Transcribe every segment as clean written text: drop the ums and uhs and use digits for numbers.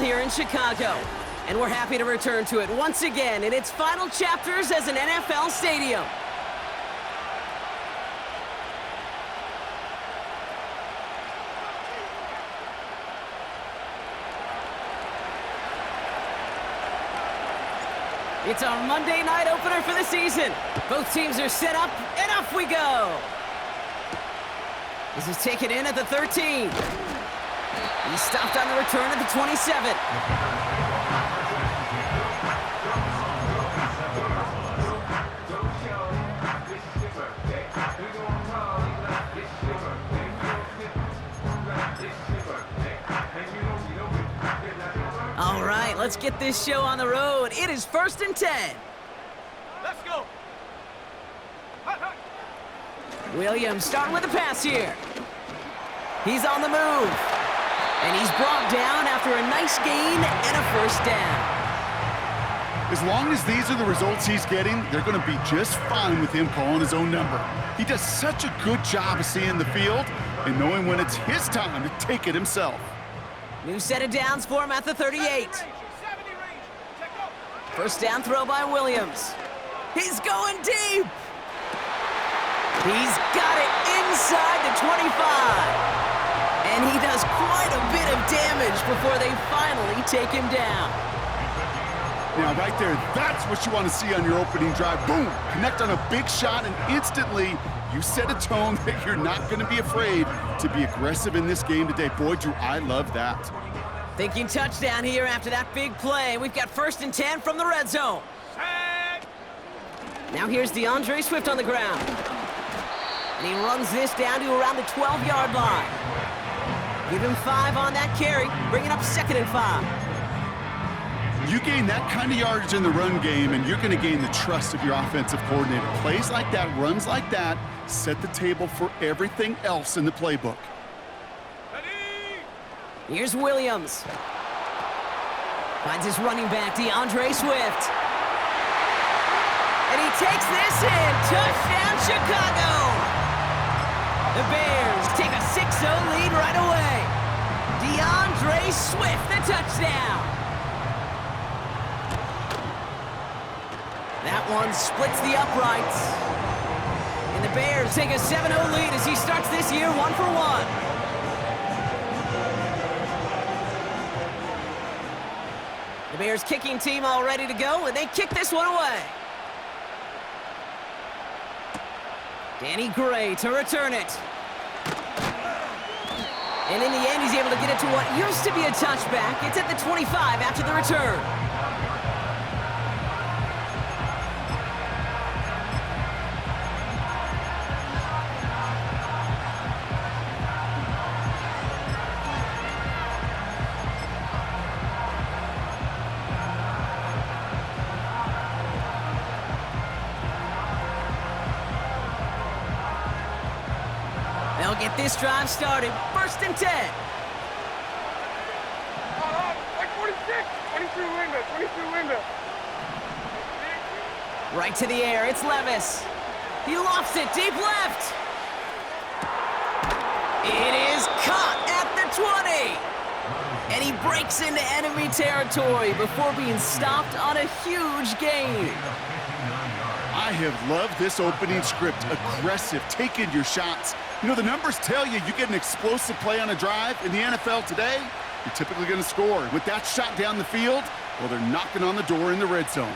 here in Chicago. And we're happy to return to it once again in its final chapters as an NFL stadium. It's our Monday night opener for the season. Both teams are set up, and off we go. This is taken in at the 13. He stopped on the return at the 27. All right, let's get this show on the road. It is 1st and 10. Let's go. Williams starting with a pass here. He's on the move. And he's brought down after a nice gain and a first down. As long as these are the results he's getting, they're going to be just fine with him calling his own number. He does such a good job of seeing the field and knowing when it's his time to take it himself. New set of downs for him at the 38. First down throw by Williams. He's going deep. He's got it inside the 25. And he does quite a bit of damage before they finally take him down. Now, right there, that's what you want to see on your opening drive. Boom! Connect on a big shot, and instantly you set a tone that you're not going to be afraid to be aggressive in this game today. Boy, do I love that. Thinking touchdown here after that big play. We've got 1st and 10 from the red zone. Now here's DeAndre Swift on the ground. And he runs this down to around the 12-yard line. Give him 5 on that carry, bringing up 2nd and 5. You gain that kind of yardage in the run game, and you're going to gain the trust of your offensive coordinator. Plays like that, runs like that, set the table for everything else in the playbook. Here's Williams. Finds his running back, DeAndre Swift. And he takes this in. Touchdown, Chicago! The Bears take a 6-0 lead right away. DeAndre Swift, the touchdown. That one splits the uprights. And the Bears take a 7-0 lead as he starts this year 1-for-1. The Bears kicking team all ready to go, and they kick this one away. Danny Gray to return it. And in the end, he's able to get it to what used to be a touchback. It's at the 25 after the return. They'll get this drive started. 1st and 10. Like 46. 23 window. Right to the air. It's Levis. He lofts it deep left. It is caught at the 20. And he breaks into enemy territory before being stopped on a huge gain. I have loved this opening script. Aggressive, taking your shots. You know, the numbers tell you get an explosive play on a drive. In the NFL today, you're typically going to score. With that shot down the field, well, they're knocking on the door in the red zone.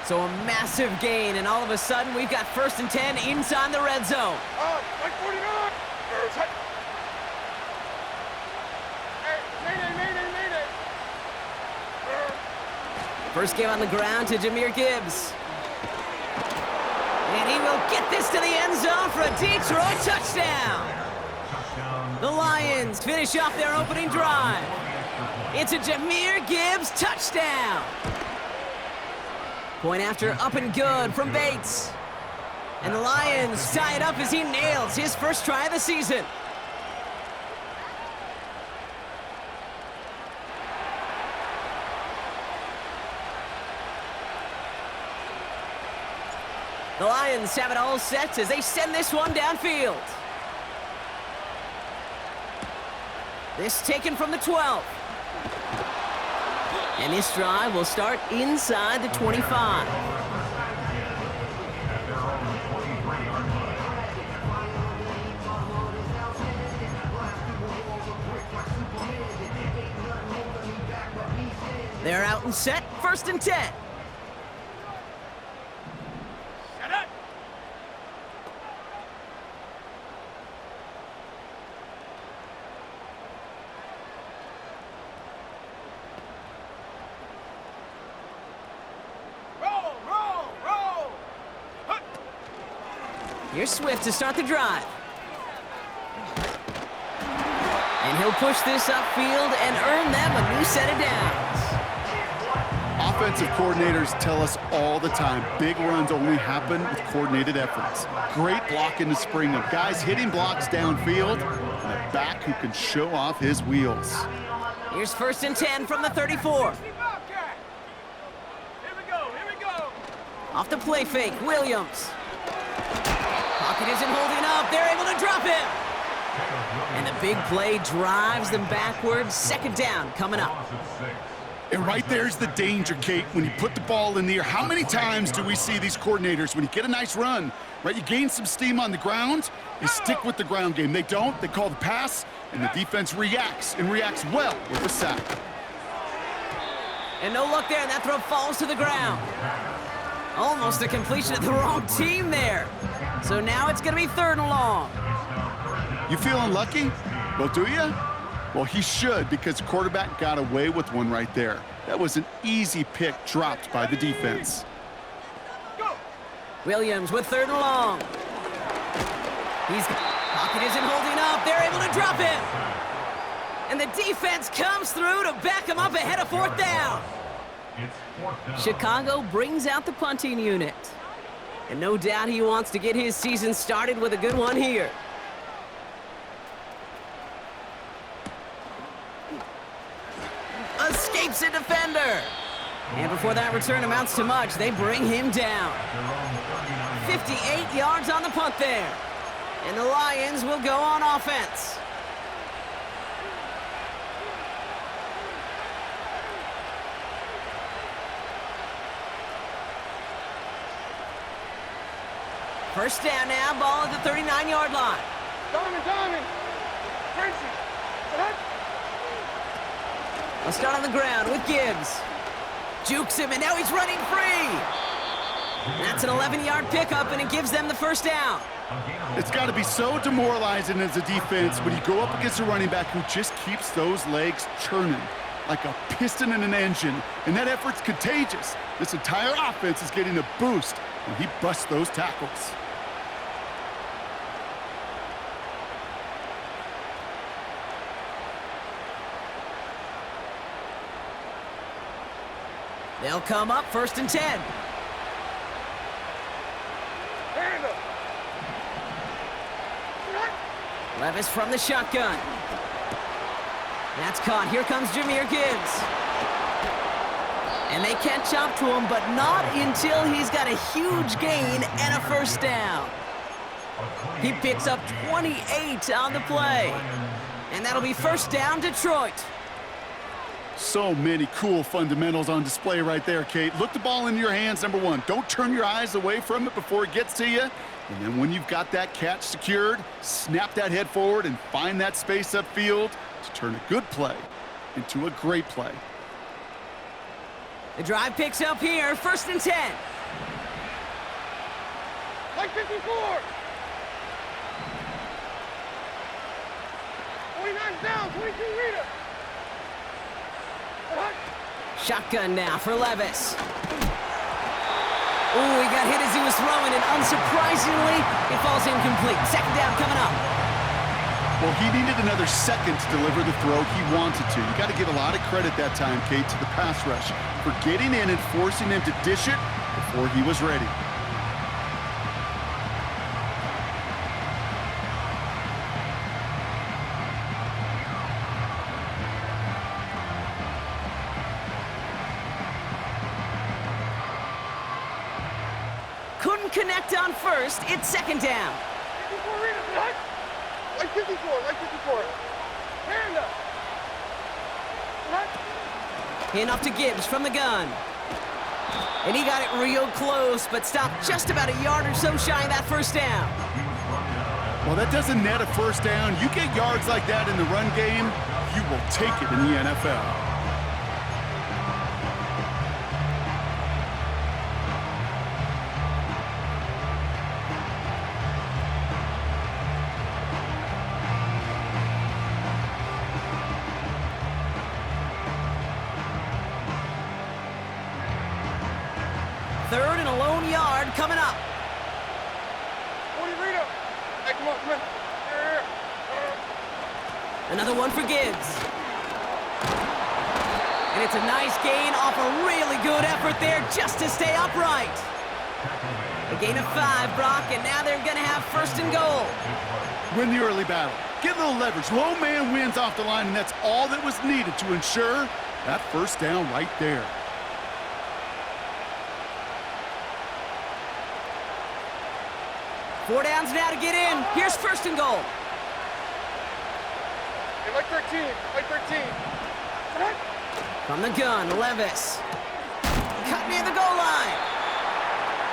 So a massive gain, and all of a sudden, we've got 1st and 10 inside the red zone. Like 49. Mayday. First game on the ground to Jahmyr Gibbs. And he will get this to the end zone for a Detroit touchdown. The Lions finish off their opening drive. It's a Jahmyr Gibbs touchdown. Point after up and good from Bates. And the Lions tie it up as he nails his first try of the season. The Lions have it all set as they send this one downfield. This taken from the 12. And this drive will start inside the 25. They're out and set, 1st and 10. Set up. Roll, roll, roll. Hut. Here's Swift to start the drive. And he'll push this upfield and earn them a new set of downs. Offensive coordinators tell us all the time, big runs only happen with coordinated efforts. Great block in the spring of guys hitting blocks downfield, and a back who can show off his wheels. Here's 1st and 10 from the 34. Here we go, here we go. Off the play fake, Williams. Pocket isn't holding up, they're able to drop him. And the big play drives them backwards, 2nd down coming up. And right there's the danger, Kate, when you put the ball in the air. How many times do we see these coordinators, when you get a nice run, right, you gain some steam on the ground, you stick with the ground game. They don't, they call the pass, and the defense reacts, and reacts well with the sack. And no luck there, and that throw falls to the ground. Almost a completion of the wrong team there. So now it's gonna be 3rd and long. You feeling lucky? Well, do you? Well, he should, because the quarterback got away with one right there. That was an easy pick dropped by the defense. Go. Williams with 3rd and long. Pocket isn't holding up, they're able to drop him. And the defense comes through to back him up ahead of 4th down. Chicago brings out the punting unit. And no doubt he wants to get his season started with a good one here. Escapes a defender. And before that return amounts to much, they bring him down. 58 yards on the punt there. And the Lions will go on offense. First down now, ball at the 39-yard line. Diamond. Frenchie. Set up. I'll start on the ground with Gibbs. Jukes him, and now he's running free. That's an 11-yard pickup, and it gives them the 1st down. It's got to be so demoralizing as a defense when you go up against a running back who just keeps those legs churning like a piston in an engine, and that effort's contagious. This entire offense is getting a boost when he busts those tackles. They'll come up 1st and 10. Hand up. Levis from the shotgun. That's caught. Here comes Jahmyr Gibbs. And they catch up to him, but not until he's got a huge gain and a 1st down. He picks up 28 on the play. And that'll be 1st down, Detroit. So many cool fundamentals on display right there, Kate. Look the ball into your hands, number one. Don't turn your eyes away from it before it gets to you. And then when you've got that catch secured, snap that head forward and find that space upfield to turn a good play into a great play. The drive picks up here, 1st and 10. Like 54. 29 down, 22 reader. Shotgun now for Levis. Ooh, he got hit as he was throwing, and unsurprisingly, it falls incomplete. 2nd down coming up. Well, he needed another second to deliver the throw he wanted to. You got to give a lot of credit that time, Kate, to the pass rush for getting in and forcing him to dish it before he was ready. Couldn't connect on 1st. It's 2nd down. 54 reader. Like 54. Hand up. Hand off to Gibbs from the gun. And he got it real close, but stopped just about a yard or so shy of that first down. Well, that doesn't net a first down. You get yards like that in the run game, you will take it in the NFL. Third and a lone yard coming up. 40 Rita. Hey, come on, come on. Here. Another one for Gibbs. And it's a nice gain off a really good effort there just to stay upright. A gain of 5, Brock, and now they're going to have first and goal. Win the early battle. Get a little leverage. Low man wins off the line, and that's all that was needed to ensure that first down right there. Four downs now to get in. Here's first and goal. Hey, like 13. Like 13. From the gun, Levis. Cut near the goal line.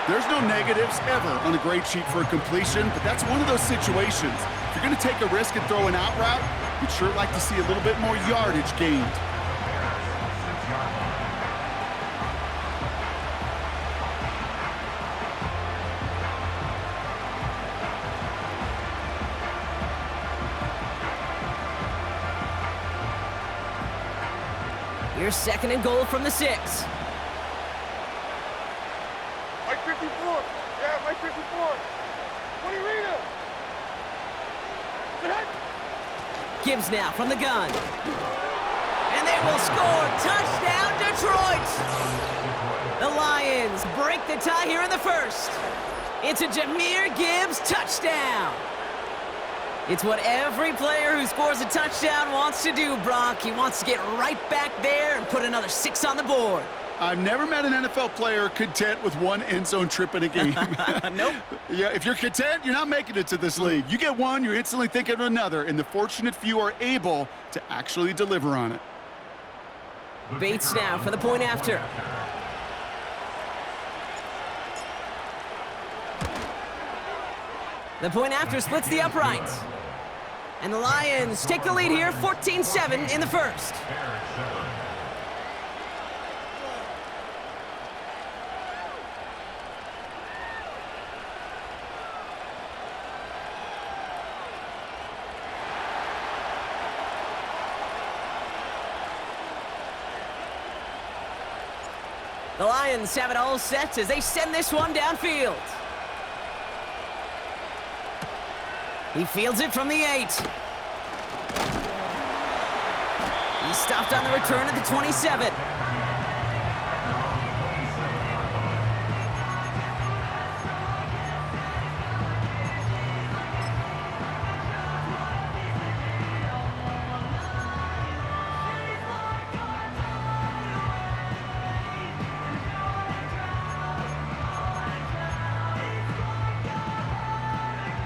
There's no negatives ever on a grade sheet for a completion, but that's one of those situations. If you're going to take a risk and throw an out route, you'd sure like to see a little bit more yardage gained. Here's second and goal from the 6. Like 54. Yeah, like 54. 20 Rita. Gibbs now from the gun. And they will score. Touchdown, Detroit! The Lions break the tie here in the first. It's a Jahmyr Gibbs touchdown. It's what every player who scores a touchdown wants to do, Brock. He wants to get right back there and put another 6 on the board. I've never met an NFL player content with one end zone trip in a game. Nope. Yeah, if you're content, you're not making it to this league. You get one, you're instantly thinking of another, and the fortunate few are able to actually deliver on it. Bates now for the point after. The point after splits the uprights. And the Lions take the lead here, 14-7 in the first. The Lions have it all set as they send this one downfield. He fields it from the 8. He's stopped on the return at the 27.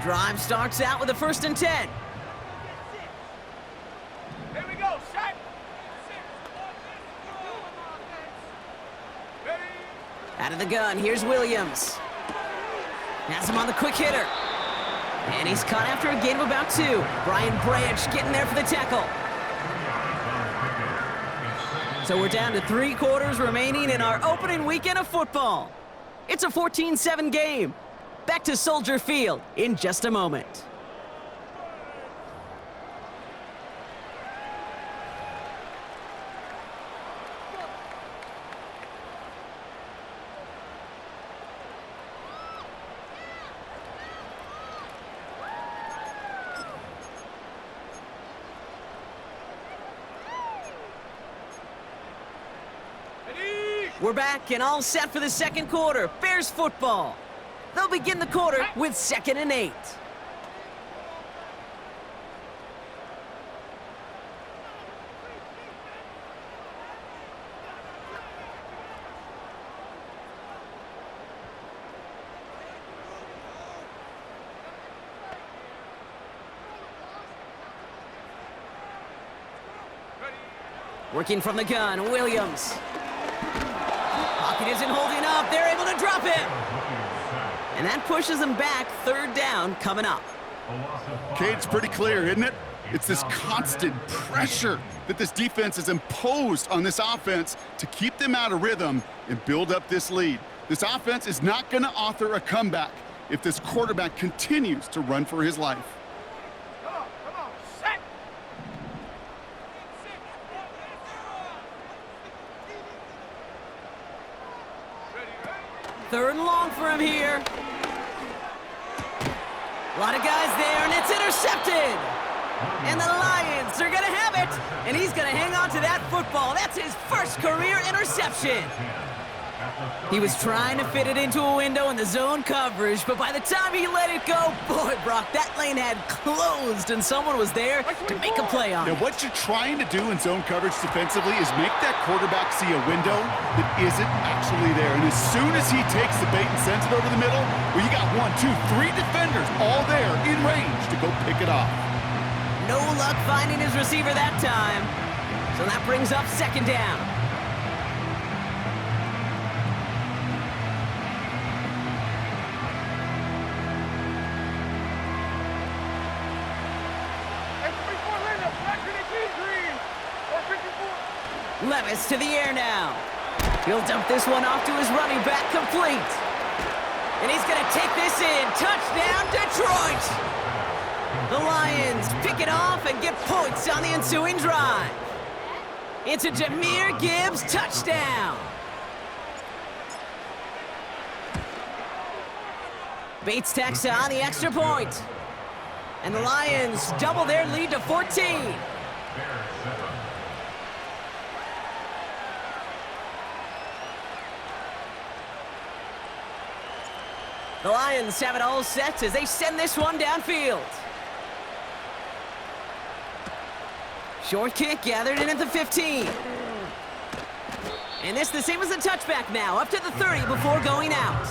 Drive starts out with a 1st and 10. Here we go, set. Ready. Out of the gun, here's Williams. Has him on the quick hitter. And he's caught after a gain of about 2. Brian Branch getting there for the tackle. So we're down to 3 quarters remaining in our opening weekend of football. It's a 14-7 game. Back to Soldier Field in just a moment. We're back and all set for the second quarter. Bears football. They'll begin the quarter with 2nd and 8. Working from the gun, Williams. Pocket isn't holding up. They're able to drop him. And that pushes them back. Third down coming up. Okay, it's pretty clear, isn't it? It's this constant pressure that this defense has imposed on this offense to keep them out of rhythm and build up this lead. This offense is not going to author a comeback if this quarterback continues to run for his life. Come on, set. Third and long for him here. A lot of guys there, and it's intercepted. And the Lions are going to have it. And he's going to hang on to that football. That's his first career interception. He was trying to fit it into a window in the zone coverage, but by the time he let it go, boy, Brock, that lane had closed, and someone was there to make a play on it. Now, what you're trying to do in zone coverage defensively is make that quarterback see a window that isn't actually there. And as soon as he takes the bait and sends it over the middle, well, you got 1, 2, 3 defenders all there in range to go pick it off. No luck finding his receiver that time. So that brings up second down. Levis to the air now. He'll dump this one off to his running back, complete. And he's going to take this in. Touchdown, Detroit! The Lions pick it off and get points on the ensuing drive. It's a Jahmyr Gibbs touchdown. Bates tacks on the extra point. And the Lions double their lead to 14. The Lions have it all set as they send this one downfield. Short kick gathered in at the 15. And this the same as the touchback now, up to the 30 before going out.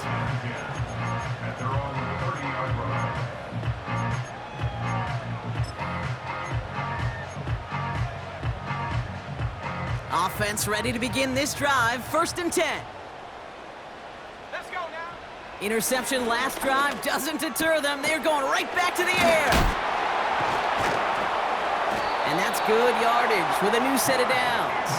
Offense ready to begin this drive, 1st and 10. Let's go now. Interception last drive doesn't deter them. They're going right back to the air. And that's good yardage with a new set of downs.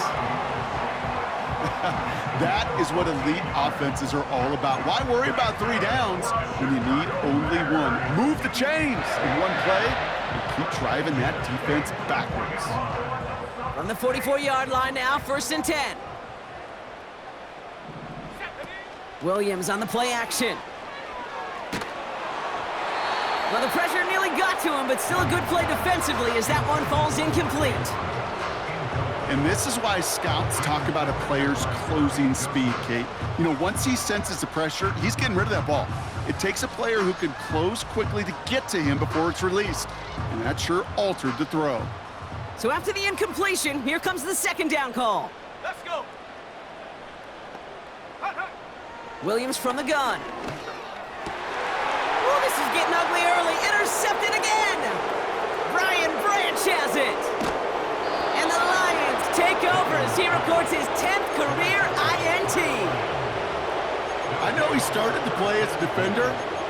That is what elite offenses are all about. Why worry about 3 downs when you need only 1? Move the chains in one play and keep driving that defense backwards. From the 44-yard line now, 1st and 10. Williams on the play action. Well, the pressure nearly got to him, but still a good play defensively as that one falls incomplete. And this is why scouts talk about a player's closing speed, Kate. You know, once he senses the pressure, he's getting rid of that ball. It takes a player who can close quickly to get to him before it's released. And that sure altered the throw. So after the incompletion, here comes the 2nd down call. Let's go. Hut, hut. Williams from the gun. Oh, this is getting ugly early. Intercepted again. Brian Branch has it. And the Lions take over as he records his 10th career INT. I know he started the play as a defender,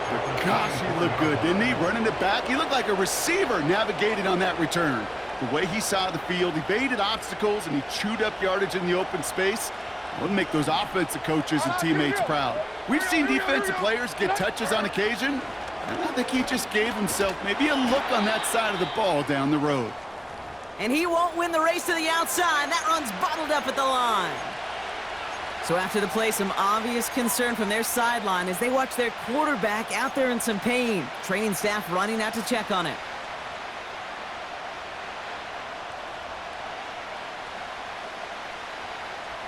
but gosh, he looked good, didn't he? Running it back, he looked like a receiver navigating on that return. The way he saw the field, he evaded obstacles, and he chewed up yardage in the open space. It'll make those offensive coaches and teammates proud. We've seen defensive players get touches on occasion, and I think he just gave himself maybe a look on that side of the ball down the road. And he won't win the race to the outside. That run's bottled up at the line. So after the play, some obvious concern from their sideline as they watch their quarterback out there in some pain. Training staff running out to check on it.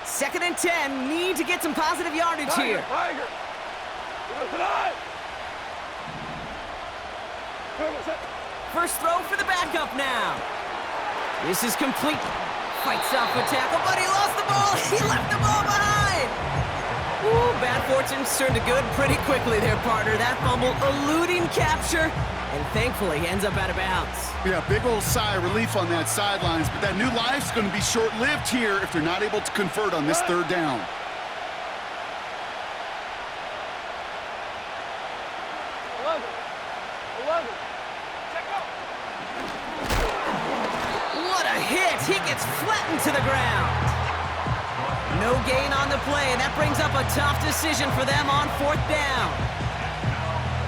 Second and 10, need to get some positive yardage here. Tiger. First throw for the backup now. This is complete. Fights off a tackle, but he lost the ball. He left the ball behind. Ooh, bad fortunes turned to good pretty quickly there, partner. That fumble eluding capture, and thankfully ends up out of bounds. Yeah, big old sigh of relief on that sidelines, but that new life's going to be short-lived here if they're not able to convert on this third down. What a hit! He gets flattened to the ground. No gain on the play, and that brings up a tough decision for them on fourth down.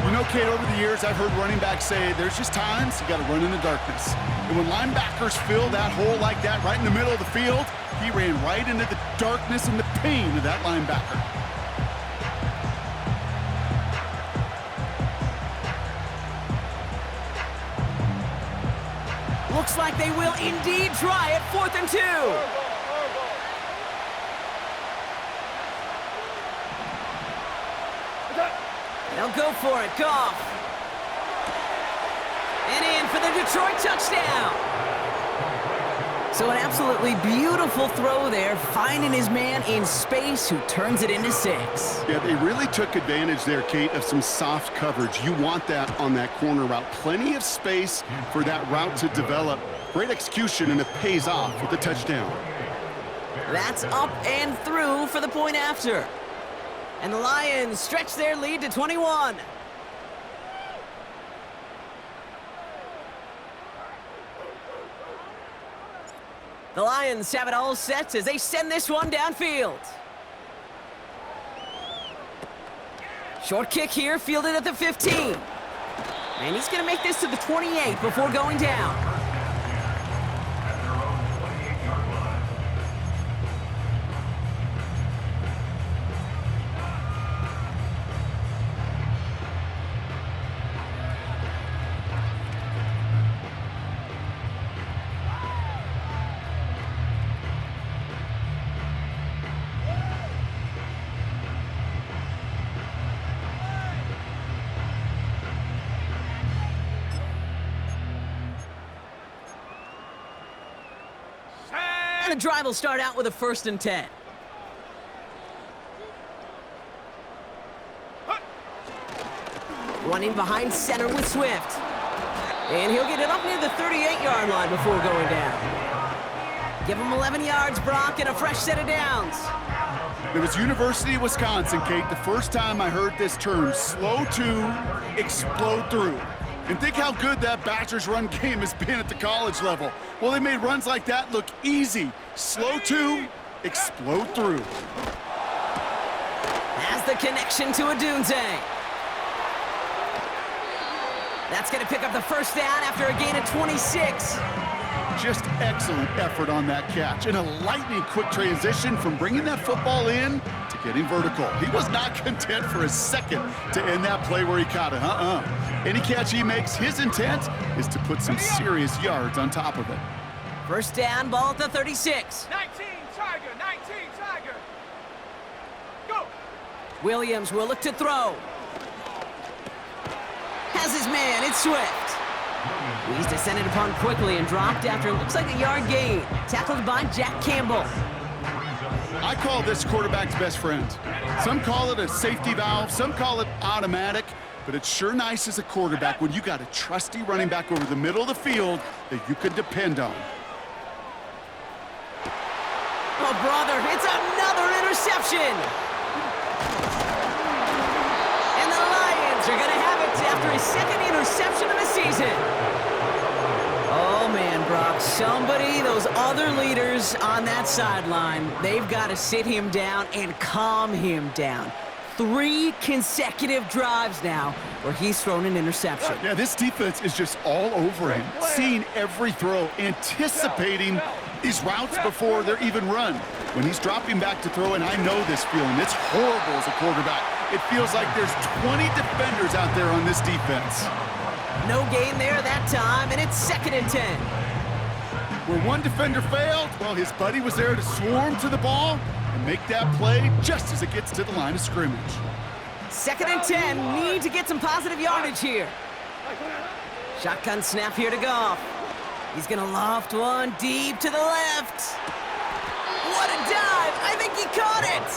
You know, Kate, over the years, I've heard running backs say there's just times you got to run in the darkness. And when linebackers fill that hole like that right in the middle of the field, he ran right into the darkness and the pain of that linebacker. Looks like they will indeed try it, 4th and 2. They'll go for it, Goff. And in for the Detroit touchdown. So an absolutely beautiful throw there, finding his man in space who turns it into 6. Yeah, they really took advantage there, Kate, of some soft coverage. You want that on that corner route. Plenty of space for that route to develop. Great execution, and it pays off with the touchdown. That's up and through for the point after. And the Lions stretch their lead to 21. The Lions have it all set as they send this one downfield. Short kick here, fielded at the 15. And he's going to make this to the 28 before going down. And the drive will start out with a 1st and 10. Running behind center with Swift. And he'll get it up near the 38-yard line before going down. Give him 11 yards, Brock, and a fresh set of downs. It was University of Wisconsin, Kate, the first time I heard this term, slow to explode through. And think how good that Badgers run game has been at the college level. Well, they made runs like that look easy. Slow to explode through. Has the connection to Odunze. That's going to pick up the first down after a gain of 26. Just excellent effort on that catch. And a lightning quick transition from bringing that football in to getting vertical. He was not content for a second to end that play where he caught it. Any catch he makes, his intent is to put some serious yards on top of it. First down, ball at the 36. 19 Tiger, 19 Tiger. Go. Williams will look to throw. Has his man, it's Swift. He's descended upon quickly and dropped after it looks like a yard gain. Tackled by Jack Campbell. I call this quarterback's best friend. Some call it a safety valve, some call it automatic, but it's sure nice as a quarterback when you got a trusty running back over the middle of the field that you can depend on. Oh, brother, it's another interception. And the Lions are going to have it after his second interception of the season. Oh, man, Brock, somebody, those other leaders on that sideline, they've got to sit him down and calm him down. 3 consecutive drives now where he's thrown an interception. Yeah, this defense is just all over him, seeing every throw, anticipating these routes before they're even run. When he's dropping back to throw, and I know this feeling, it's horrible as a quarterback. It feels like there's 20 defenders out there on this defense. No gain there that time, and it's 2nd and 10. Where one defender failed, well, his buddy was there to swarm to the ball and make that play just as it gets to the line of scrimmage. 2nd and 10, need to get some positive yardage here. Shotgun snap here to Goff. He's gonna loft one deep to the left. What a dive! I think he caught it!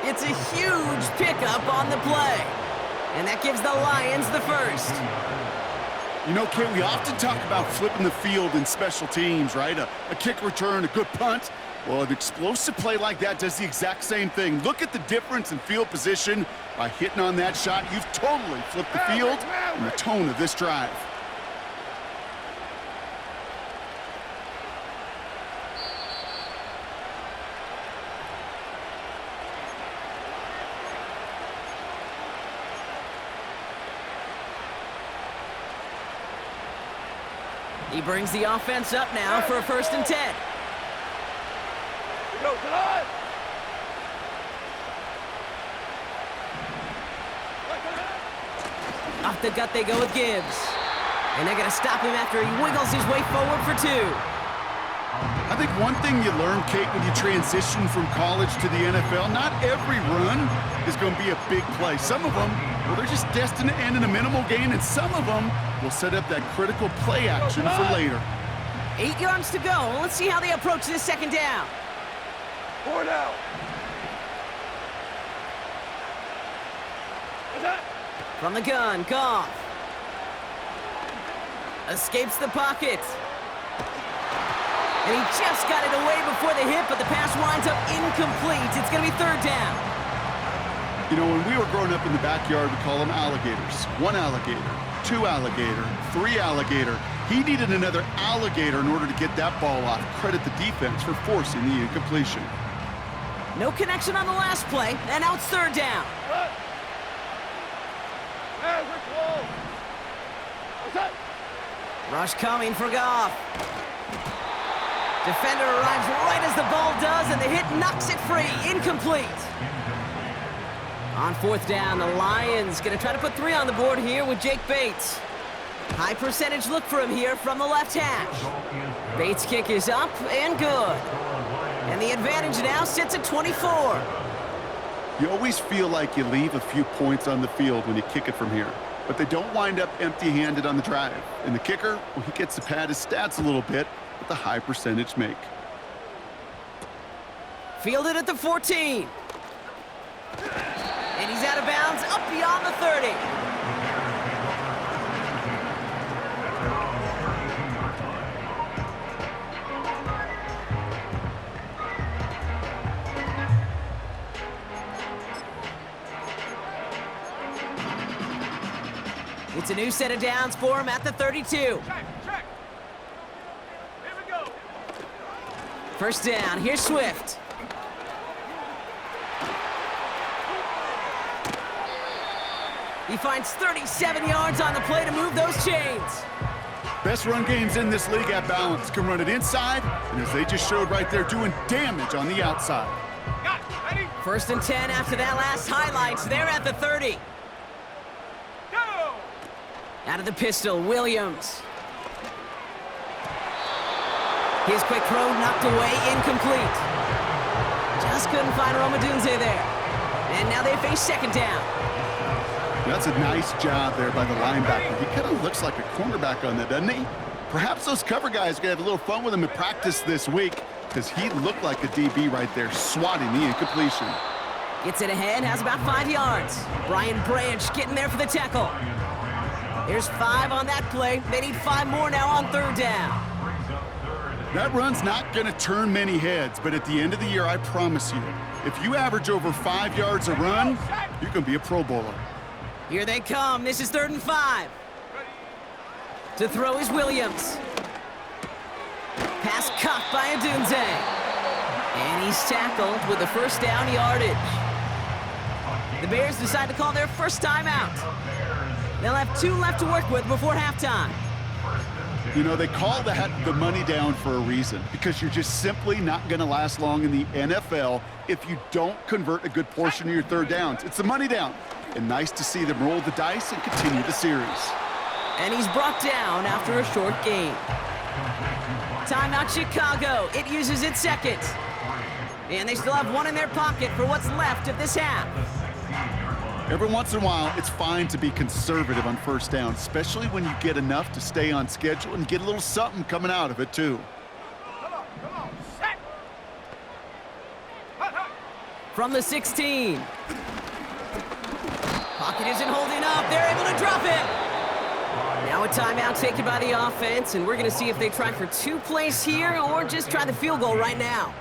It's a huge pickup on the play. And that gives the Lions the first. You know, Kate, we often talk about flipping the field in special teams, right? A kick return, a good punt. Well, an explosive play like that does the exact same thing. Look at the difference in field position. By hitting on that shot, you've totally flipped the field and the tone of this drive. He brings the offense up now for a 1st and 10. Go, tonight. Off the gut they go with Gibbs. And they're going to stop him after he wiggles his way forward for 2. I think one thing you learn, Kate, when you transition from college to the NFL, not every run is going to be a big play. Some of them, well, they're just destined to end in a minimal gain, and some of them will set up that critical play action for later. 8 yards to go. Let's see how they approach this 2nd down. 4 now. From the gun, Goff. Escapes the pocket. And he just got it away before the hit, but the pass winds up incomplete. It's going to be 3rd down. You know, when we were growing up in the backyard, we call them alligators. 1 alligator, 2 alligator, 3 alligator. He needed another alligator in order to get that ball off. Credit the defense for forcing the incompletion. No connection on the last play, and now it's 3rd down. Rush coming for Goff. Defender arrives right as the ball does, and the hit knocks it free. Incomplete. On 4th down, the Lions going to try to put 3 on the board here with Jake Bates. High percentage look for him here from the left hash. Bates' kick is up and good. And the advantage now sits at 24. You always feel like you leave a few points on the field when you kick it from here, but they don't wind up empty-handed on the drive. And the kicker, well, he gets to pad his stats a little bit with the high percentage make. Fielded at the 14. And he's out of bounds up beyond the 30. It's a new set of downs for him at the 32. Check. Here we go. 1st down, here's Swift. He finds 37 yards on the play to move those chains. Best run games in this league at balance. Can run it inside, and as they just showed right there, doing damage on the outside. Got it. Ready? 1st and 10 after that last highlights. They're at the 30. Go! Out of the pistol, Williams. His quick throw knocked away, incomplete. Just couldn't find Romadunze there. And now they face 2nd down. That's a nice job there by the linebacker. He kind of looks like a cornerback on that, doesn't he? Perhaps those cover guys are going to have a little fun with him in practice this week, because he looked like a DB right there, swatting the incompletion. Gets it ahead, has about 5 yards. Brian Branch getting there for the tackle. There's 5 on that play. They need 5 more now on 3rd down. That run's not going to turn many heads, but at the end of the year, I promise you, if you average over 5 yards a run, you're going to be a Pro Bowler. Here they come. This is 3rd and 5. To throw is Williams. Pass caught by Odunze. And he's tackled with the 1st down yardage. The Bears decide to call their first timeout. They'll have 2 left to work with before halftime. You know, they call that the money down for a reason, because you're just simply not going to last long in the NFL if you don't convert a good portion of your 3rd downs. It's the money down. And nice to see them roll the dice and continue the series. And he's brought down after a short gain. Timeout Chicago. It uses its 2nd. And they still have 1 in their pocket for what's left of this half. Every once in a while, it's fine to be conservative on 1st down, especially when you get enough to stay on schedule and get a little something coming out of it, too. Come on. Set. Hut. From the 16. Pocket isn't holding up. They're able to drop it. Now a timeout taken by the offense, and we're going to see if they try for 2 plays here or just try the field goal right now.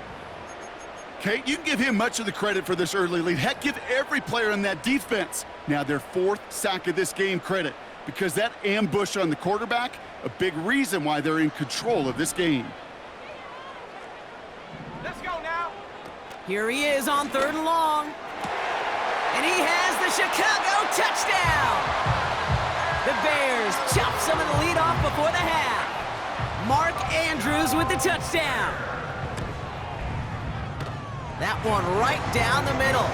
Kate, you can give him much of the credit for this early lead. Heck, give every player on that defense now their 4th sack of this game credit, because that ambush on the quarterback, a big reason why they're in control of this game. Let's go now. Here he is on 3rd and long. And he has the Chicago touchdown. The Bears chop some of the lead off before the half. Mark Andrews with the touchdown. That one right down the middle.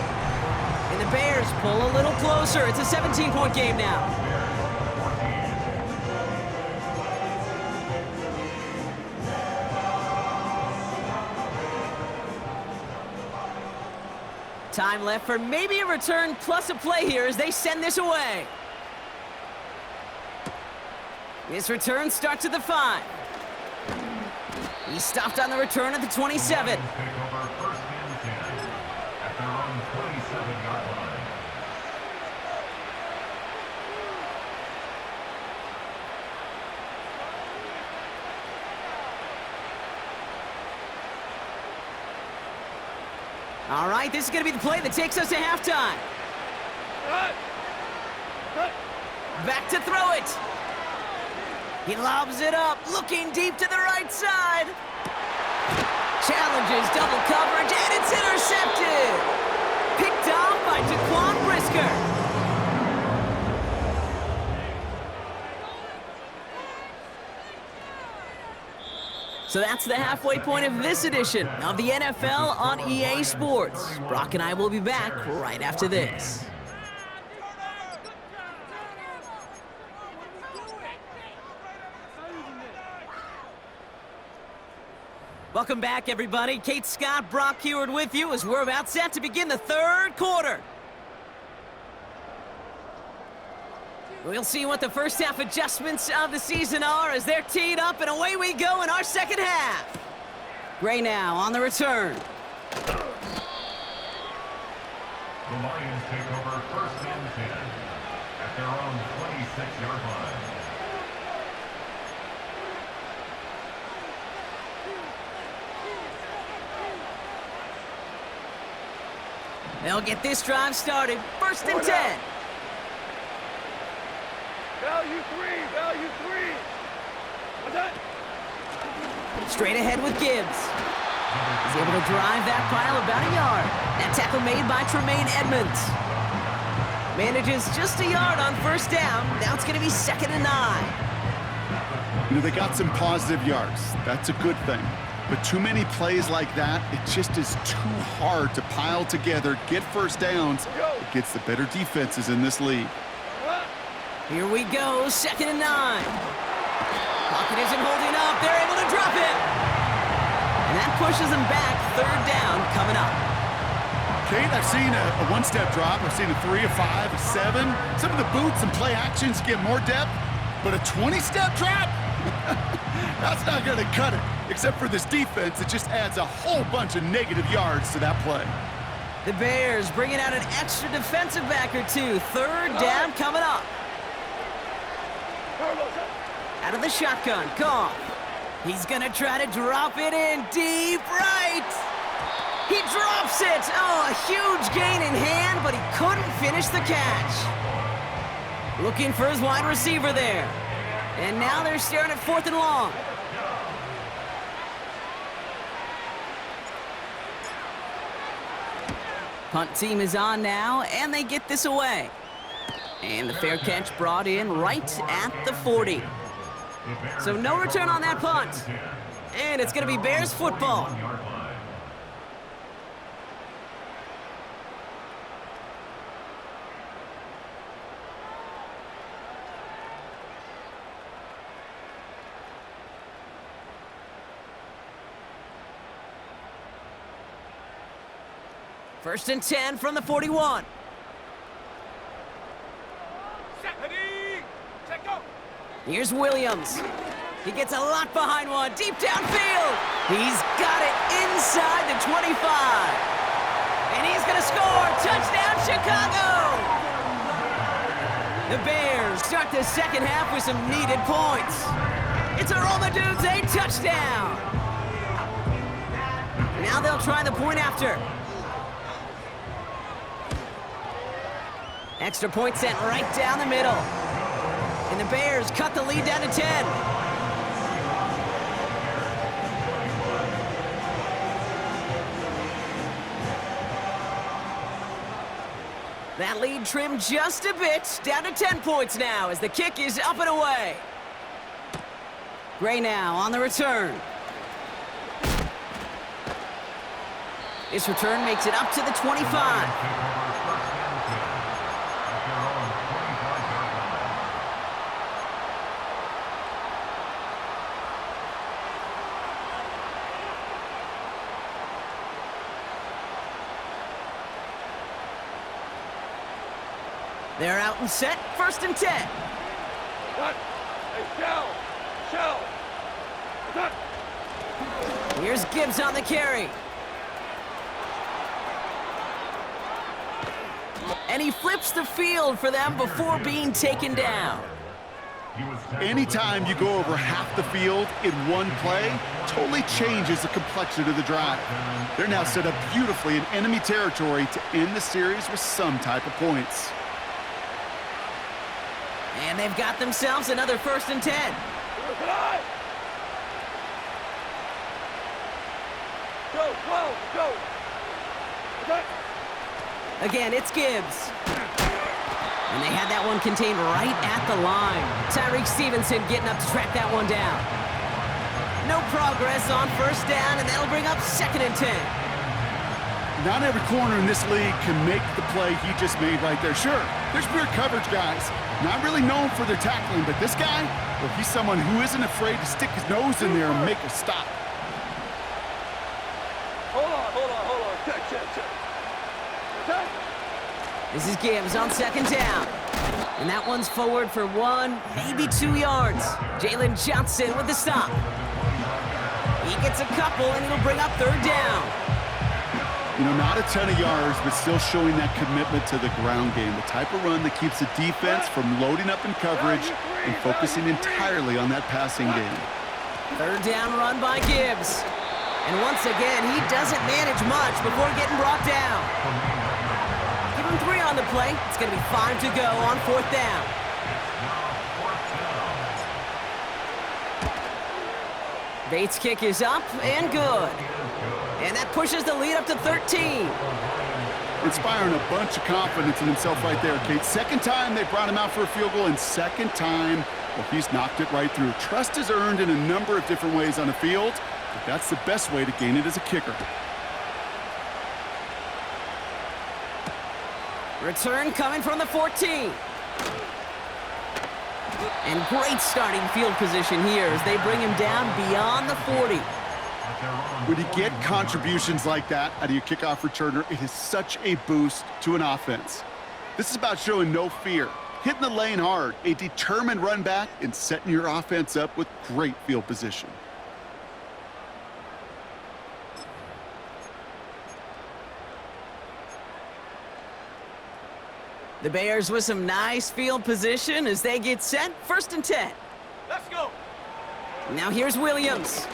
And the Bears pull a little closer. It's a 17-point game now. Time left for maybe a return plus a play here as they send this away. This return starts at the 5. He stopped on the return at the 27. All right, this is going to be the play that takes us to halftime. Back to throw it. He lobs it up, looking deep to the right side. Challenges double coverage, and it's intercepted. Picked off by Jaquan Brisker. So that's the halfway point of this edition of the NFL on EA Sports. Brock and I will be back right after this. Welcome back, everybody. Kate Scott, Brock Heward with you as we're about set to begin the 3rd quarter. We'll see what the first half adjustments of the season are as they're teed up, and away we go in our second half. Gray now on the return. The Lions take over 1st and 10 at their own 26-yard line. They'll get this drive started. 1st and 10. Value 3. What's that? Straight ahead with Gibbs. He's able to drive that pile about a yard. That tackle made by Tremaine Edmonds. Manages just a yard on 1st down. Now it's going to be 2nd and 9. You know, they got some positive yards. That's a good thing. But too many plays like that, it just is too hard to pile together, get 1st downs. It gets the better defenses in this league. Here we go, 2nd and 9. Pocket isn't holding up. They're able to drop it. And that pushes them back. 3rd down coming up. Kate, I've seen a 1-step drop. I've seen a 3, a 5, a 7. Some of the boots and play actions get more depth. But a 20-step drop? That's not going to cut it. Except for this defense, it just adds a whole bunch of negative yards to that play. The Bears bringing out an extra defensive back or 2. 3rd down coming up. Out of the shotgun, Goff. He's gonna try to drop it in deep right. He drops it. Oh, a huge gain in hand, but he couldn't finish the catch. Looking for his wide receiver there. And now they're staring at 4th and long. Punt team is on now, and they get this away. And the fair catch brought in right at the 40. So no return on that punt. And it's going to be Bears football. First and 10 from the 41. Here's Williams. He gets a lot behind one, deep downfield. He's got it inside the 25. And he's going to score. Touchdown, Chicago! The Bears start the second half with some needed points. It's a Roma Dudes, a touchdown. Now they'll try the point after. Extra point sent right down the middle. And the Bears cut the lead down to 10. That lead trimmed just a bit, down to 10 points now as the kick is up and away. Gray now on the return. This return makes it up to the 25. They're out and set, 1st and 10. Cut. Hey, shell. Cut. Here's Gibbs on the carry. And he flips the field for them before being taken down. Anytime you go over half the field in one play, totally changes the complexion of the drive. They're now set up beautifully in enemy territory to end the series with some type of points. And they've got themselves another 1st and 10. Go. Okay. Again, it's Gibbs. And they had that one contained right at the line. Tyreek Stevenson getting up to track that one down. No progress on 1st down, and that'll bring up 2nd and 10. Not every corner in this league can make the play he just made right there. Sure, there's weird coverage guys. Not really known for their tackling, but this guy, well, he's someone who isn't afraid to stick his nose in there and make a stop. Hold on. Check. Okay. This is Gibbs on 2nd down. And that one's forward for 1, maybe 2 yards. Jalen Johnson with the stop. He gets a couple, and it'll bring up 3rd down. You know, not a ton of yards, but still showing that commitment to the ground game. The type of run that keeps the defense from loading up in coverage and focusing entirely on that passing game. 3rd down run by Gibbs. And once again, he doesn't manage much before getting brought down. Give him 3 on the play. It's going to be 5 to go on 4th down. Bates' kick is up and good. And that pushes the lead up to 13. Inspiring a bunch of confidence in himself right there, Kate. 2nd time they brought him out for a field goal, and 2nd time, well, he's knocked it right through. Trust is earned in a number of different ways on the field, but that's the best way to gain it as a kicker. Return coming from the 14. And great starting field position here as they bring him down beyond the 40. When you get contributions like that out of your kickoff returner, it is such a boost to an offense. This is about showing no fear, hitting the lane hard, a determined run back, and setting your offense up with great field position. The Bears with some nice field position as they get set, 1st and 10. Let's go. Now here's Williams.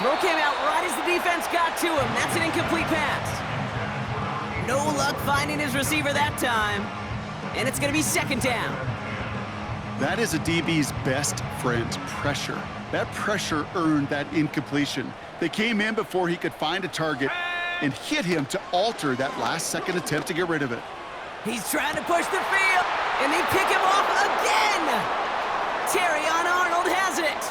Throw came out right as the defense got to him. That's an incomplete pass. No luck finding his receiver that time. And it's going to be 2nd down. That is a DB's best friend, pressure. That pressure earned that incompletion. They came in before he could find a target and hit him to alter that last-second attempt to get rid of it. He's trying to push the field, and they pick him off again. Terrion Arnold has it.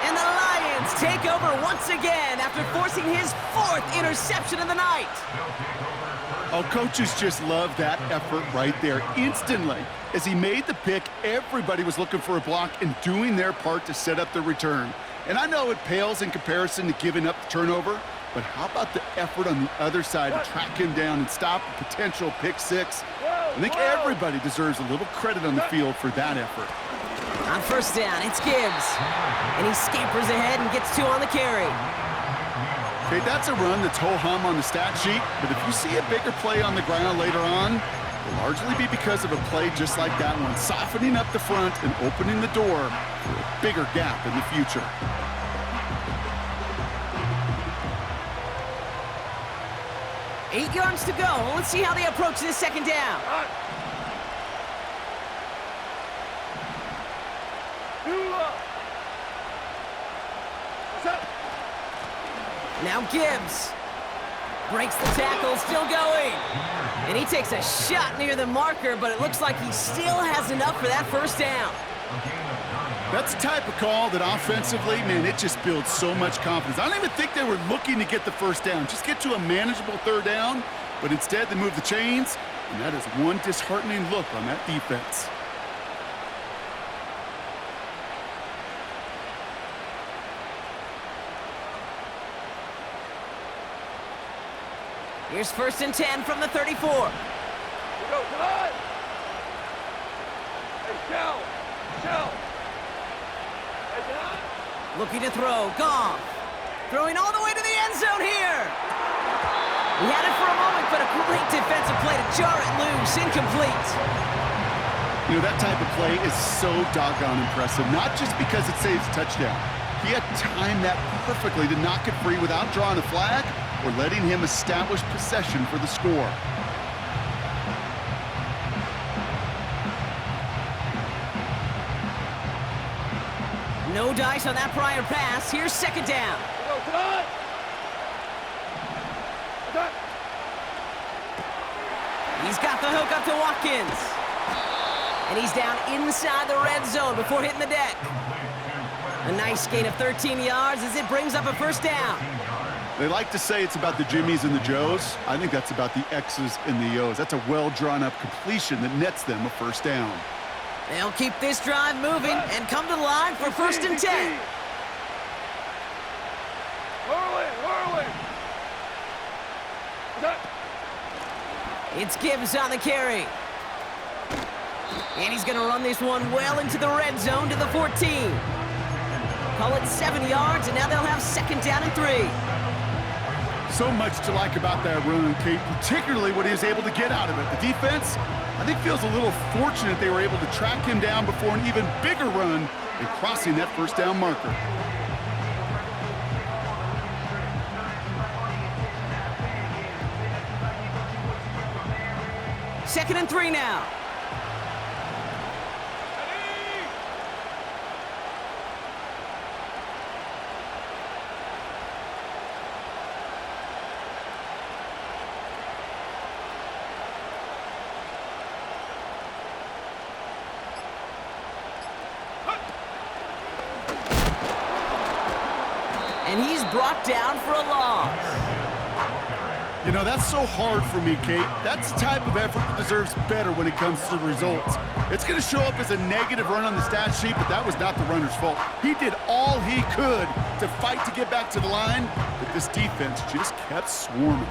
And the Lions take over once again after forcing his 4th interception of the night. Oh, coaches just love that effort right there. Instantly, as he made the pick, everybody was looking for a block and doing their part to set up the return. And I know it pales in comparison to giving up the turnover, but how about the effort on the other side to track him down and stop a potential pick 6? I think everybody deserves a little credit on the field for that effort. On 1st down, it's Gibbs. And he scampers ahead and gets 2 on the carry. Okay, that's a run that's ho-hum on the stat sheet, but if you see a bigger play on the ground later on, it'll largely be because of a play just like that one, softening up the front and opening the door for a bigger gap in the future. Eight yards to go. Let's see how they approach this second down. Now Gibbs breaks the tackle, still going. And he takes a shot near the marker, but it looks like he still has enough for that first down. That's the type of call that offensively, man, it just builds so much confidence. I don't even think they were looking to get the first down, just get to a manageable third down, but instead they move the chains, and that is one disheartening look on that defense. Here's 1st and 10 from the 34. Go, come on! Hey, Shell! Hey, John! Looking to throw, Goff. Throwing all the way to the end zone here. He had it for a moment, but a great defensive play to jar it loose, incomplete. You know, that type of play is so doggone impressive, not just because it saves a touchdown. He had timed that perfectly to knock it free without drawing a flag or letting him establish possession for the score. No dice on that prior pass. Here's second down. Go, come on! He's got the hook up to Watkins. And he's down inside the red zone before hitting the deck. A nice gain of 13 yards as it brings up a first down. They like to say it's about the Jimmies and the Joes. I think that's about the X's and the O's. That's a well-drawn-up completion that nets them a first down. They'll keep this drive moving and come to the line for 1st and 10. Whirling! It's Gibbs on the carry. And he's going to run this one well into the red zone to the 14. Call it 7 yards, and now they'll have 2nd down and 3. So much to like about that run, Kate, particularly what he was able to get out of it. The defense, I think, feels a little fortunate they were able to track him down before an even bigger run and crossing that first down marker. Second and 3 now. And he's brought down for a loss. You know, that's so hard for me, Kate. That's the type of effort that deserves better when it comes to the results. It's going to show up as a negative run on the stat sheet, but that was not the runner's fault. He did all he could to fight to get back to the line, but this defense just kept swarming.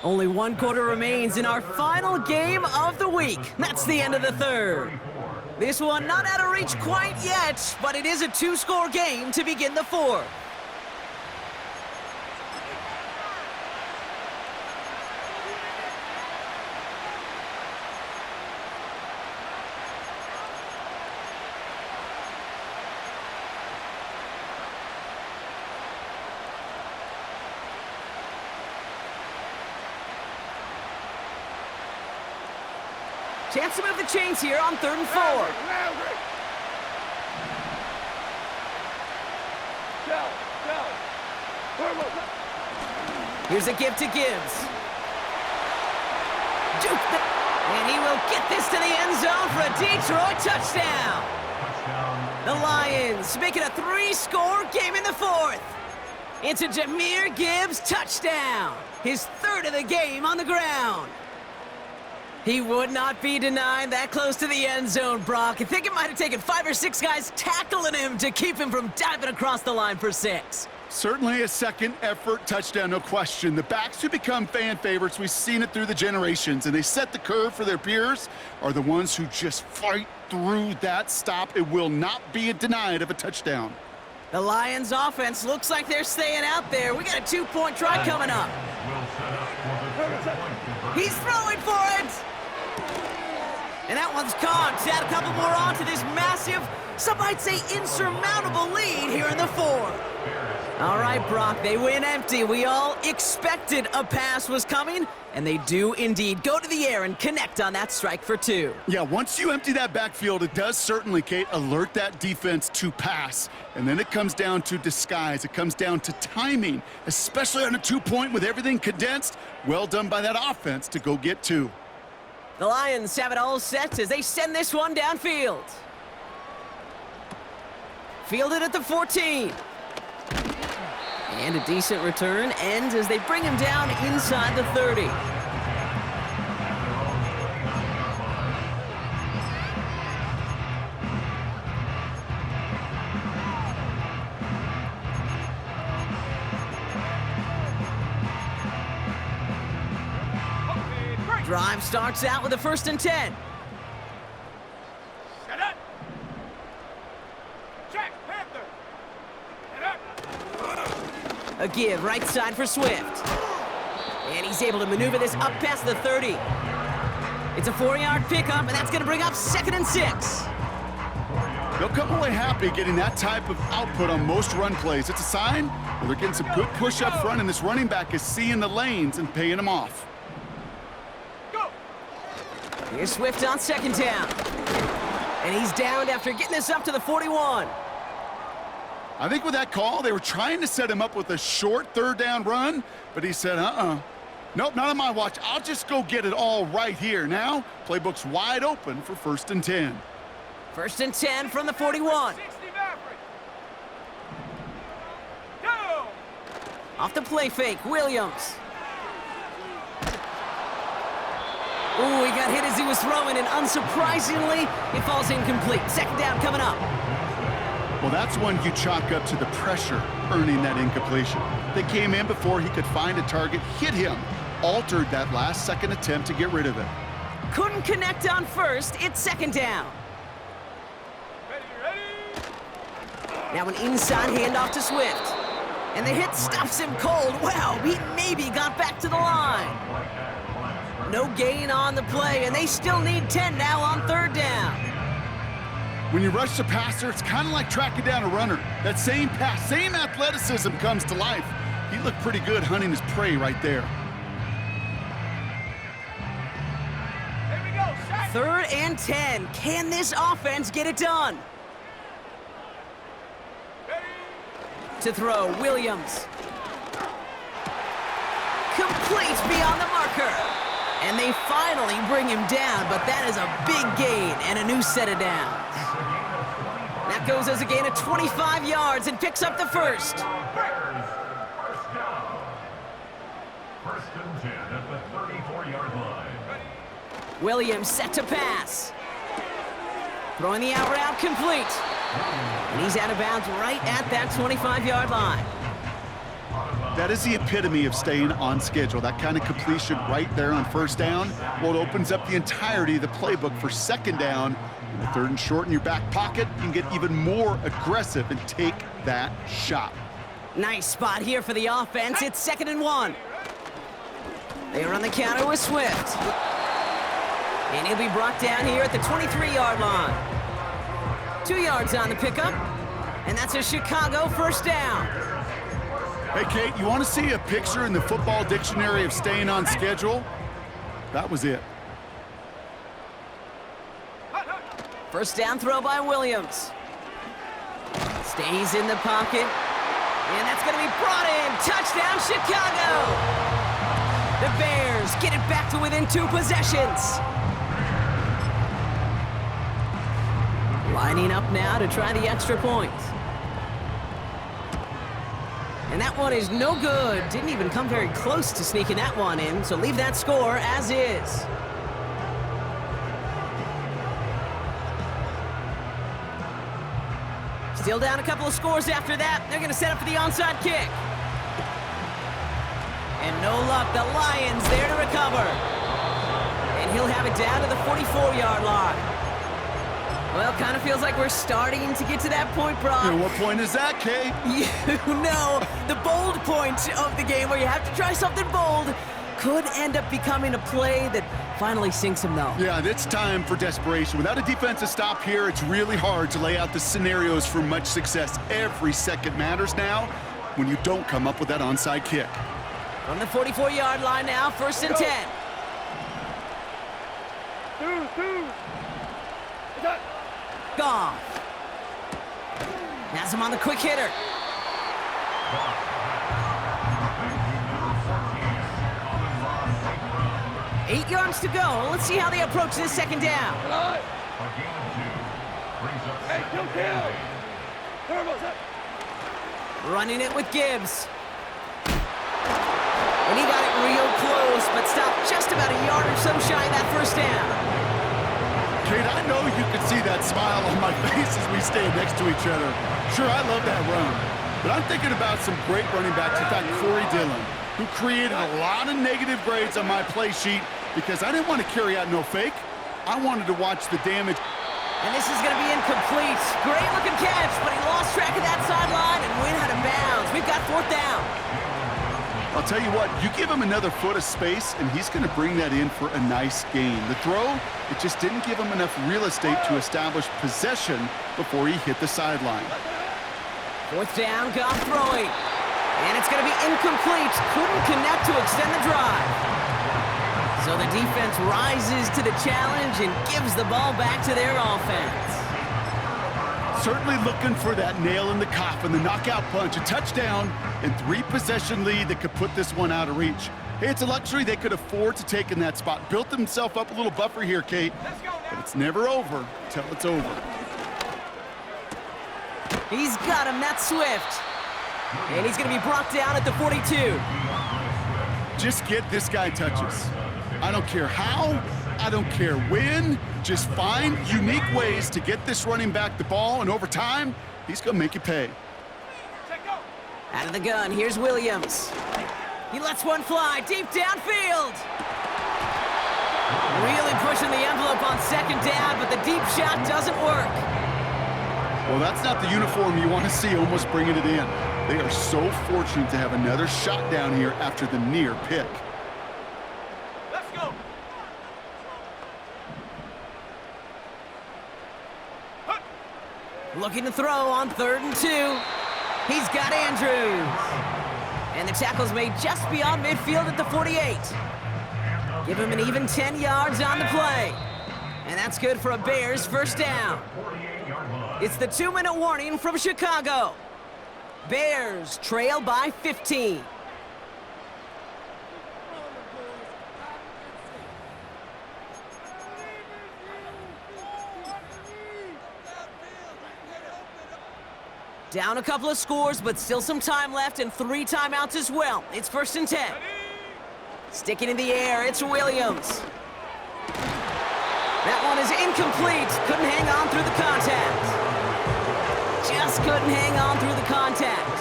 Only 1 quarter remains in our final game of the week. That's the end of the 3rd. This one not out of reach quite yet, but it is a 2-score game to begin the 4th. Chance to move the chains here on 3rd and 4. Here's a give to Gibbs. And he will get this to the end zone for a Detroit touchdown. The Lions make it a 3-score game in the 4th. It's a Jahmyr Gibbs touchdown. His 3rd of the game on the ground. He would not be denied that close to the end zone, Brock. I think it might have taken 5 or 6 guys tackling him to keep him from diving across the line for 6. Certainly a second-effort touchdown, no question. The backs who become fan favorites, we've seen it through the generations, and they set the curve for their peers, are the ones who just fight through that stop. It will not be denied of a touchdown. The Lions offense looks like they're staying out there. We got a 2-point try coming up. He's throwing for it! And that one's caught. Add a couple more on to this massive, some might say insurmountable lead here in the 4th. All right, Brock, they win empty. We all expected a pass was coming, and they do indeed go to the air and connect on that strike for 2. Yeah, once you empty that backfield, it does certainly, Kate, alert that defense to pass. And then it comes down to disguise. It comes down to timing, especially on a 2-point with everything condensed. Well done by that offense to go get 2. The Lions have it all set as they send this one downfield. Fielded at the 14. And a decent return ends as they bring him down inside the 30. Drive starts out with a 1st and 10. Set up. Check, Panther. Set up. A give right side for Swift. And he's able to maneuver this up past the 30. It's a 4-yard pickup, and that's going to bring up 2nd and 6. They'll come away happy getting that type of output on most run plays. It's a sign that they're getting some good push up front, and this running back is seeing the lanes and paying them off. Here's Swift on 2nd down. And he's downed after getting this up to the 41. I think with that call, they were trying to set him up with a short 3rd down run, but he said, nope, not on my watch. I'll just go get it all right here. Now, playbook's wide open for 1st and 10. 1st and 10 from the 41. Go! Off the play fake, Williams. Ooh, he got hit as he was throwing, and unsurprisingly, it falls incomplete. 2nd down coming up. Well, that's one you chalk up to the pressure earning that incompletion. They came in before he could find a target, hit him, altered that last-second attempt to get rid of it. Couldn't connect on 1st, it's 2nd down. Ready? Now an inside handoff to Swift. And the hit stuffs him cold. Wow, he maybe got back to the line. No gain on the play, and they still need 10 now on 3rd down. When you rush the passer, it's kind of like tracking down a runner. That same pass, same athleticism comes to life. He looked pretty good hunting his prey right there. Here we go, shot. 3rd and 10. Can this offense get it done? Ready? To throw, Williams. Complete beyond the marker. And they finally bring him down, but that is a big gain and a new set of downs. That goes as a gain of 25 yards and picks up the 1st. First down. 1st and 10 at the 34-yard line. Williams set to pass. Throwing the out route complete. And he's out of bounds right at that 25-yard line. That is the epitome of staying on schedule. That kind of completion right there on 1st down. Well, it opens up the entirety of the playbook for 2nd down. In the 3rd and short in your back pocket, you can get even more aggressive and take that shot. Nice spot here for the offense. It's 2nd and 1. They run the counter with Swift. And he'll be brought down here at the 23-yard line. 2 yards on the pickup. And that's a Chicago 1st down. Hey, Kate, you want to see a picture in the football dictionary of staying on schedule? That was it. 1st down throw by Williams. Stays in the pocket. And that's going to be brought in. Touchdown, Chicago! The Bears get it back to within 2 possessions. Lining up now to try the extra point. And that one is no good. Didn't even come very close to sneaking that one in, so leave that score as is. Still down a couple of scores after that. They're going to set up for the onside kick. And no luck, the Lions there to recover. And he'll have it down to the 44-yard line. Well, kind of feels like we're starting to get to that point, Brock. And what point is that, Kate? You know, the bold point of the game where you have to try something bold could end up becoming a play that finally sinks him, though. Yeah, it's time for desperation. Without a defensive stop here, it's really hard to lay out the scenarios for much success. Every second matters now when you don't come up with that onside kick. From the 44-yard line now, 1st and 10. Goff. Has him on the quick hitter. 8 yards to go. Let's see how they approach this 2nd down. Running it with Gibbs. And he got it real close, but stopped just about a yard or so shy of that 1st down. Kate, I know you can see that smile on my face as we stand next to each other. Sure, I love that run. But I'm thinking about some great running backs. In fact, Corey Dillon, who created a lot of negative grades on my play sheet because I didn't want to carry out no fake. I wanted to watch the damage. And this is going to be incomplete. Great looking catch, but he lost track of that sideline and went out of bounds. We've got 4th down. I'll tell you what, you give him another foot of space, and he's going to bring that in for a nice gain. The throw, it just didn't give him enough real estate to establish possession before he hit the sideline. 4th down, Goff throwing. And it's going to be incomplete. Couldn't connect to extend the drive. So the defense rises to the challenge and gives the ball back to their offense. Certainly looking for that nail in the coffin, the knockout punch, a touchdown, and 3-possession lead that could put this one out of reach. Hey, it's a luxury they could afford to take in that spot. Built himself up a little buffer here, Kate, but it's never over till it's over. He's got him, that's Swift. And he's going to be brought down at the 42. Just get this guy touches. I don't care how, I don't care when, just find unique ways to get this running back the ball, and over time, he's going to make you pay. Out of the gun, here's Williams. He lets one fly deep downfield. Really pushing the envelope on 2nd down, but the deep shot doesn't work. Well, that's not the uniform you want to see almost bringing it in. They are so fortunate to have another shot down here after the near pick. Let's go. Looking to throw on 3rd and 2. He's got Andrews. And the tackle's made just beyond midfield at the 48. Give him an even 10 yards on the play. And that's good for a Bears 1st down. It's the 2-minute warning from Chicago. Bears trail by 15. Down a couple of scores, but still some time left and 3 timeouts as well. It's 1st and 10. Sticking in the air, it's Williams. That one is incomplete. Couldn't hang on through the contact. Just couldn't hang on through the contact.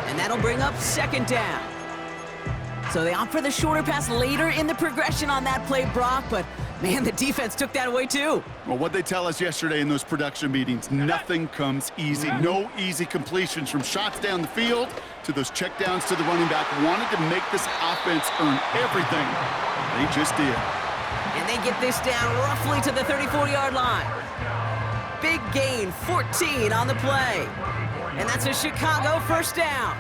And that'll bring up 2nd down. So they opt for the shorter pass later in the progression on that play, Brock, but man, the defense took that away too. Well, what they tell us yesterday in those production meetings, nothing comes easy. No easy completions from shots down the field to those checkdowns to the running back. Wanted to make this offense earn everything. They just did. And they get this down roughly to the 34-yard line. Big gain, 14 on the play. And that's a Chicago 1st down.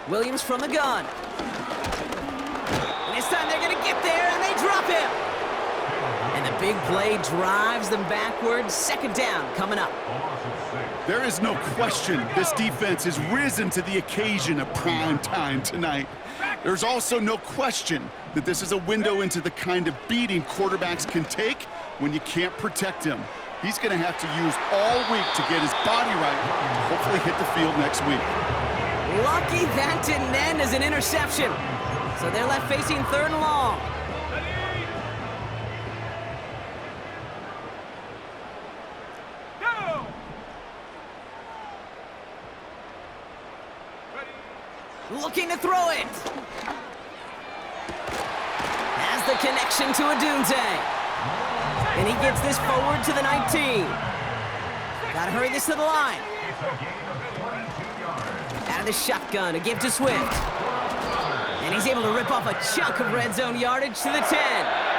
Williams from the gun. And this time they're going to get there, and they drop him. And the big play drives them backwards. 2nd down coming up. There is no question this defense has risen to the occasion of prime time tonight. There's also no question that this is a window into the kind of beating quarterbacks can take when you can't protect him. He's going to have to use all week to get his body right to hopefully hit the field next week. Lucky that didn't end as an interception. So they're left facing 3rd and long. Looking to throw it. Has the connection to Adunze. And he gets this forward to the 19. Gotta hurry this to the line. Out of the shotgun, a give to Swift. And he's able to rip off a chunk of red zone yardage to the 10.